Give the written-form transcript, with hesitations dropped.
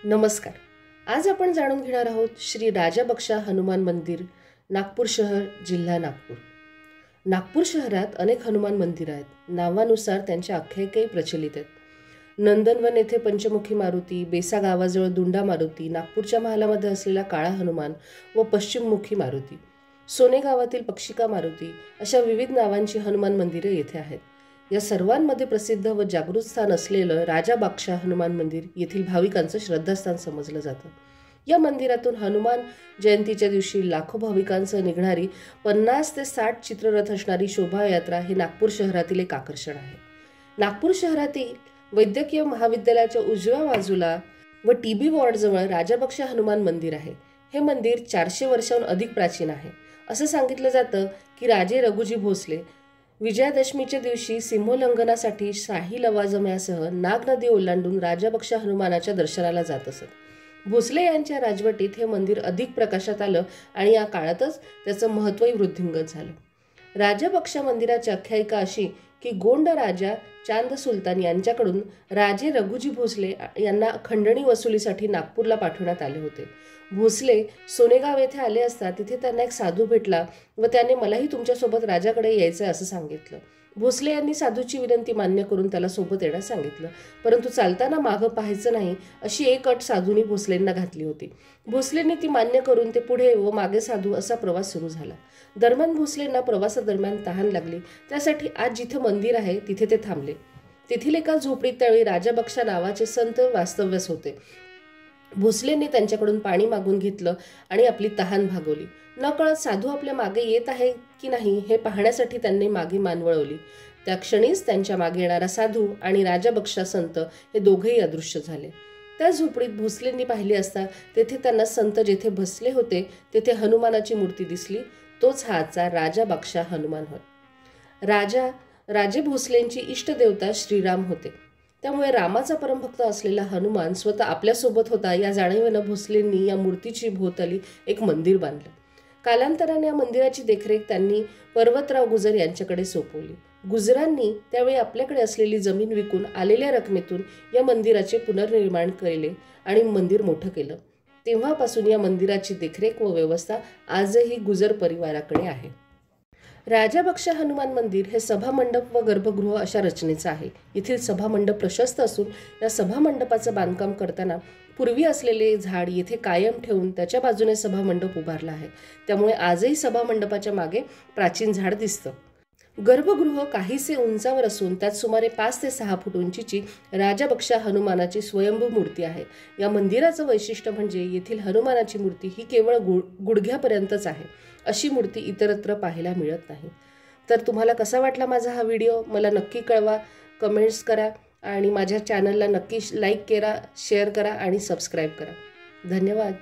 नमस्कार। आज आपण जाणून घेणार आहोत श्री राजाबक्षा हनुमान मंदिर, नागपूर शहर, जिल्हा नागपूर। नागपूर शहरात अनेक हनुमान मंदिर आहेत। नावानुसार त्यांच्या आख्यायिकाही प्रचलित आहेत। नंदनवन येथे पंचमुखी मारुती, बेसा गावाजवळ दुंडा मारुती, नागपूरच्या महालामध्ये असलेला काळा हनुमान व पश्चिममुखी मारुती, सोने गावातील पक्षिका मारुती अशा विविध नावांची हनुमान मंदिरे येथे आहेत। या सर्वांमध्ये प्रसिद्ध व जागृत स्थान असलेलं राजाबक्षा हनुमान मंदिर येथील भाविकांचं श्रद्धास्थान समजलं जातं। या मंदिरातून हनुमान जयंतीच्या दिवशी लाखो भाविकांसह निघणारी 50 ते 60 चित्ररथ असणारी शोभायात्रा हे नागपूर शहरातील एक आकर्षण आहे। नागपूर शहरातील वैद्यकीय महाविद्यालयाच्या उजव्या बाजूला व टीबी वॉर्डजवळ राजाबक्षा हनुमान मंदिर आहे। हे मंदिर 400 वर्षांहून अधिक प्राचीन आहे। असं सांगितलं जातं की राजे रघुजी भोसले विजयादशमीच्या दिवशी सिंहोल्लंघनासाठी शाही लवाजम्यासह नाग नदी ओलांडून राजाबक्षा हनुमानाच्या दर्शनाला जात असत। भोसले यांच्या राजवटीत हे मंदिर अधिक प्रकाशात आलं आणि या काळातच त्याचं महत्त्वही वृद्धिंगत झालं। राजाबक्षा मंदिराची आख्यायिका अशी की गोंड राजा चांद सुलतान यांच्याकडून राजे रघुजी भोसले यांना खंडणी वसुलीसाठी नागपूरला पाठवण्यात आले होते। भोसले सोनेगाव येथे आले असता तिथे त्यांना एक साधू भेटला व त्याने मलाही तुमच्यासोबत राजाकडे यायचं असं सांगितलं। भोसले यांनी साधूची विनंती मान्य करून त्याला सोबत येण्यास सांगितलं, परंतु चालताना मागं पाहायचं नाही अशी एक अट साधूंनी भोसलेंना घातली होती। भोसलेंनी ती मान्य करून ते पुढे व मागे साधू असा प्रवास सुरू झाला। दरम्यान भोसलेंना प्रवासादरम्यान तहान लागली, त्यासाठी आज जिथे मंदिर आहे तिथे ते थांबले। तेथील एका झोपडीत त्यावेळी राजाबक्षा नावाचे संत वास्तव्यास होते। भोसलेंनी त्यांच्याकडून पाणी मागून घेतलं आणि आपली तहान भागवली। नकळत साधू आपल्या मागे येत आहे की नाही हे पाहण्यासाठी त्यांनी मागे मान वळवली। त्या क्षणीच त्यांच्या मागे येणारा साधू आणि राजाबक्षा संत हे दोघेही अदृश्य झाले। त्या झोपडीत भोसलेंनी पाहिले असता तेथे त्यांना संत जेथे बसले होते तेथे हनुमानाची मूर्ती दिसली। तोच हा आजचा राजाबक्षा हनुमान होय। राजे भोसलेंची इष्टदेवता श्रीराम होते, त्यामुळे रामाचा परमभक्त असलेला हनुमान स्वतः आपल्यासोबत होता या जाणीवेनं भोसलेंनी या मूर्तीची भोवताली एक मंदिर बांधलं। कालांतराने या मंदिराची देखरेख त्यांनी पर्वतराव गुजर यांच्याकडे सोपवली। गुजरांनी त्यावेळी आपल्याकडे असलेली जमीन विकून आलेल्या रकमेतून या मंदिराचे पुनर्निर्माण केले आणि मंदिर मोठं केलं। तेव्हापासून या मंदिराची देखरेख व व्यवस्था आजही गुजर परिवाराकडे आहे। राजाबक्षा हनुमान मंदिर हे सभामंडप व गर्भगृह अशा रचनेचं आहे। येथील सभामंडप प्रशस्त असून या सभामंडपाचं बांधकाम करताना पूर्वी असलेले झाड येथे कायम ठेवून त्याच्या बाजूने सभामंडप उभारला आहे, त्यामुळे आजही सभामंडपाच्या मागे प्राचीन झाड दिसतं। गर्भगृह काहीसे उंचावर असून त्यात सुमारे 5 ते 6 फूट उंचीची राजाबक्षा हनुमानाची स्वयंभू मूर्ती आहे। या मंदिराचं वैशिष्ट्य म्हणजे येथील हनुमानाची मूर्ती ही केवळ गुडघ्यापर्यंतच आहे। अशी मूर्ती इतरत्र पाहायला मिळत नाही। तर तुम्हाला कसा वाटला माझा हा व्हिडिओ मला नक्की कळवा, कमेंट्स करा आणि माझ्या चॅनलला नक्की लाईक करा, शेअर करा आणि सबस्क्राईब करा। धन्यवाद।